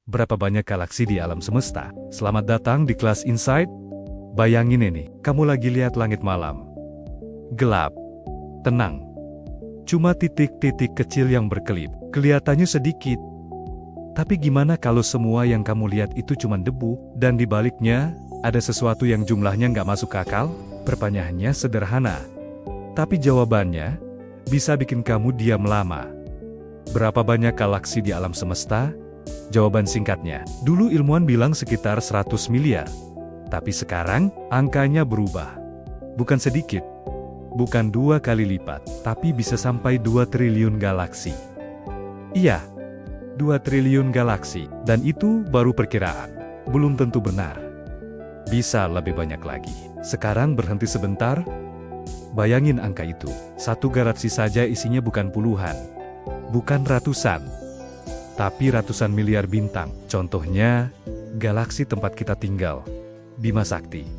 Berapa banyak galaksi di alam semesta? Selamat datang di kelas Insight. Bayangin ini, kamu lagi lihat langit malam. Gelap. Tenang. Cuma titik-titik kecil yang berkelip. Kelihatannya sedikit. Tapi gimana kalau semua yang kamu lihat itu cuma debu, dan di baliknya, ada sesuatu yang jumlahnya nggak masuk akal? Pertanyaannya sederhana. Tapi jawabannya, bisa bikin kamu diam lama. Berapa banyak galaksi di alam semesta? Jawaban singkatnya, dulu ilmuwan bilang sekitar 100 miliar. Tapi sekarang, angkanya berubah. Bukan sedikit. Bukan 2 kali lipat, tapi bisa sampai 2 triliun galaksi. Iya, 2 triliun galaksi. Dan itu baru perkiraan. Belum tentu benar. Bisa lebih banyak lagi. Sekarang berhenti sebentar. Bayangin angka itu. Satu galaksi saja isinya bukan puluhan. Bukan ratusan. Tapi ratusan miliar bintang. Contohnya, galaksi tempat kita tinggal, Bima Sakti.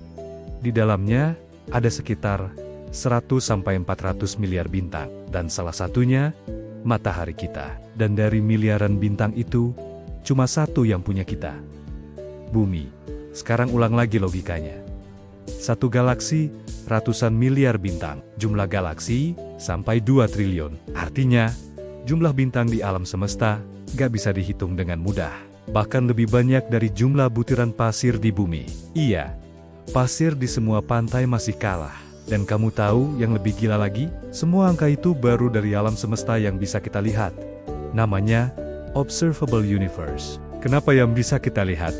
Di dalamnya, ada sekitar 100-400 miliar bintang. Dan salah satunya, matahari kita. Dan dari miliaran bintang itu, cuma satu yang punya kita. Bumi. Sekarang ulang lagi logikanya. Satu galaksi, ratusan miliar bintang. Jumlah galaksi, sampai 2 triliun. Artinya, jumlah bintang di alam semesta, gak bisa dihitung dengan mudah. Bahkan lebih banyak dari jumlah butiran pasir di bumi. Iya, pasir di semua pantai masih kalah. Dan kamu tahu yang lebih gila lagi? Semua angka itu baru dari alam semesta yang bisa kita lihat. Namanya, Observable Universe. Kenapa yang bisa kita lihat?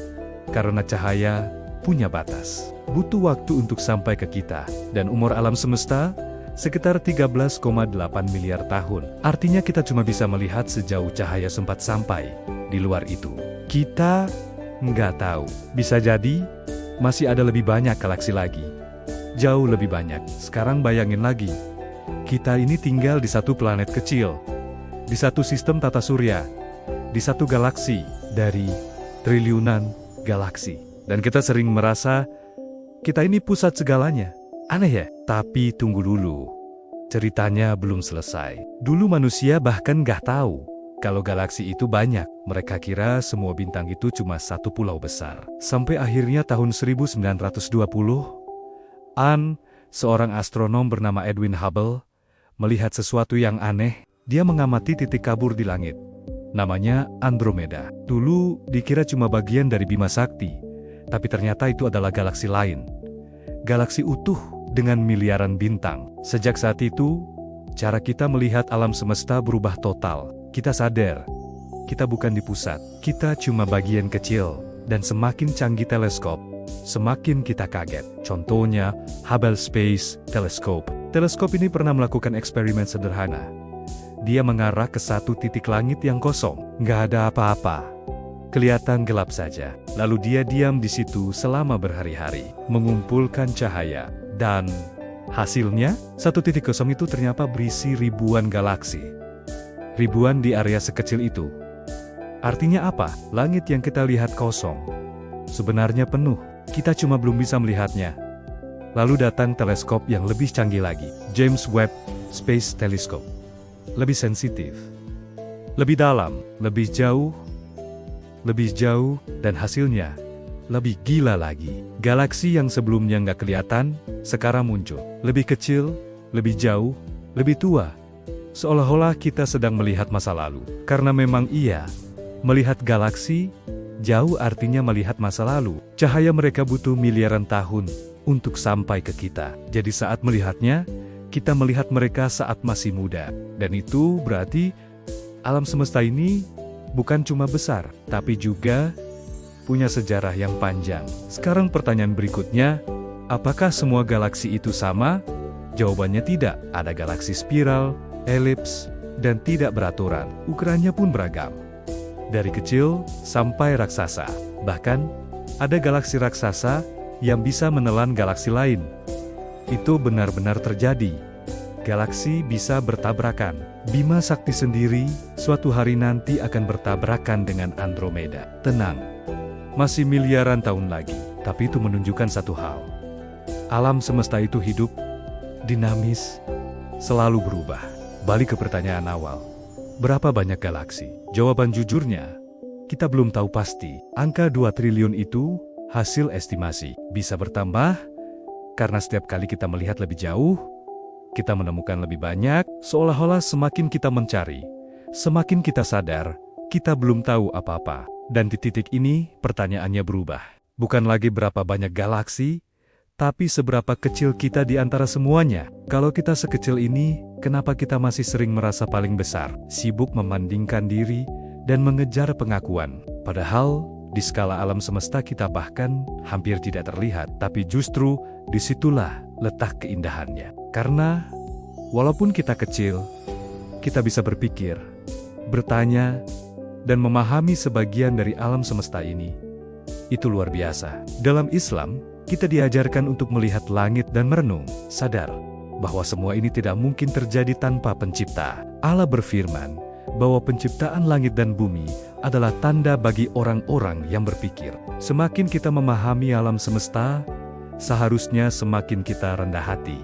Karena cahaya punya batas. Butuh waktu untuk sampai ke kita. Dan umur alam semesta, sekitar 13,8 miliar tahun. Artinya kita cuma bisa melihat sejauh cahaya sempat sampai. Di luar itu, kita nggak tahu. Bisa jadi, masih ada lebih banyak galaksi lagi. Jauh lebih banyak. Sekarang bayangin lagi. Kita ini tinggal di satu planet kecil. Di satu sistem tata surya. Di satu galaksi. Dari triliunan galaksi. Dan kita sering merasa, kita ini pusat segalanya. Aneh ya? Tapi tunggu dulu. Ceritanya belum selesai. Dulu manusia bahkan nggak tahu kalau galaksi itu banyak. Mereka kira semua bintang itu cuma satu pulau besar. Sampai akhirnya tahun 1920, seorang astronom bernama Edwin Hubble melihat sesuatu yang aneh. Dia mengamati titik kabur di langit. Namanya Andromeda. Dulu dikira cuma bagian dari Bima Sakti. Tapi ternyata itu adalah galaksi lain. Galaksi utuh dengan miliaran bintang. Sejak saat itu, cara kita melihat alam semesta berubah total. Kita sadar, kita bukan di pusat. Kita cuma bagian kecil. Dan semakin canggih teleskop, semakin kita kaget. Contohnya, Hubble Space Telescope. Teleskop ini pernah melakukan eksperimen sederhana. Dia mengarah ke satu titik langit yang kosong. Nggak ada apa-apa. Kelihatan gelap saja. Lalu dia diam di situ selama berhari-hari, mengumpulkan cahaya. Dan hasilnya, satu titik kosong itu ternyata berisi ribuan galaksi. Ribuan di area sekecil itu. Artinya apa? Langit yang kita lihat kosong. Sebenarnya penuh. Kita cuma belum bisa melihatnya. Lalu datang teleskop yang lebih canggih lagi. James Webb Space Telescope. Lebih sensitif. Lebih dalam. Lebih jauh, dan hasilnya lebih gila lagi. Galaksi yang sebelumnya nggak kelihatan, sekarang muncul. Lebih kecil, lebih jauh, lebih tua. Seolah-olah kita sedang melihat masa lalu. Karena memang iya, melihat galaksi, jauh artinya melihat masa lalu. Cahaya mereka butuh miliaran tahun untuk sampai ke kita. Jadi saat melihatnya, kita melihat mereka saat masih muda. Dan itu berarti, alam semesta ini bukan cuma besar, tapi juga punya sejarah yang panjang. Sekarang pertanyaan berikutnya, apakah semua galaksi itu sama? Jawabannya tidak. Ada galaksi spiral, elips, dan tidak beraturan. Ukurannya pun beragam. Dari kecil sampai raksasa. Bahkan, ada galaksi raksasa yang bisa menelan galaksi lain. Itu benar-benar terjadi. Galaksi bisa bertabrakan. Bima Sakti sendiri, suatu hari nanti akan bertabrakan dengan Andromeda. Tenang, masih miliaran tahun lagi. Tapi itu menunjukkan satu hal. Alam semesta itu hidup, dinamis, selalu berubah. Balik ke pertanyaan awal. Berapa banyak galaksi? Jawaban jujurnya, kita belum tahu pasti. Angka 2 triliun itu hasil estimasi. Bisa bertambah, karena setiap kali kita melihat lebih jauh, kita menemukan lebih banyak, seolah-olah semakin kita mencari, semakin kita sadar, kita belum tahu apa-apa. Dan di titik ini, pertanyaannya berubah. Bukan lagi berapa banyak galaksi, tapi seberapa kecil kita di antara semuanya. Kalau kita sekecil ini, kenapa kita masih sering merasa paling besar, sibuk membandingkan diri, dan mengejar pengakuan? Padahal, di skala alam semesta kita bahkan hampir tidak terlihat, tapi justru disitulah letak keindahannya. Karena, walaupun kita kecil, kita bisa berpikir, bertanya, dan memahami sebagian dari alam semesta ini. Itu luar biasa. Dalam Islam, kita diajarkan untuk melihat langit dan merenung, sadar bahwa semua ini tidak mungkin terjadi tanpa pencipta. Allah berfirman bahwa penciptaan langit dan bumi adalah tanda bagi orang-orang yang berpikir. Semakin kita memahami alam semesta, seharusnya semakin kita rendah hati.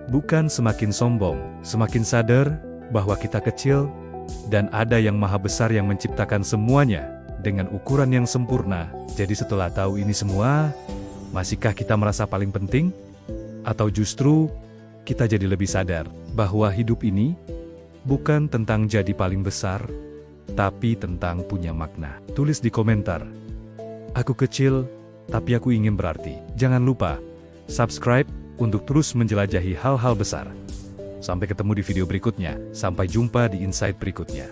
Bukan semakin sombong, semakin sadar bahwa kita kecil dan ada yang maha besar yang menciptakan semuanya dengan ukuran yang sempurna. Jadi setelah tahu ini semua, masihkah kita merasa paling penting? Atau justru kita jadi lebih sadar bahwa hidup ini bukan tentang jadi paling besar, tapi tentang punya makna? Tulis di komentar. Aku kecil, tapi aku ingin berarti. Jangan lupa subscribe untuk terus menjelajahi hal-hal besar. Sampai ketemu di video berikutnya. Sampai jumpa di insight berikutnya.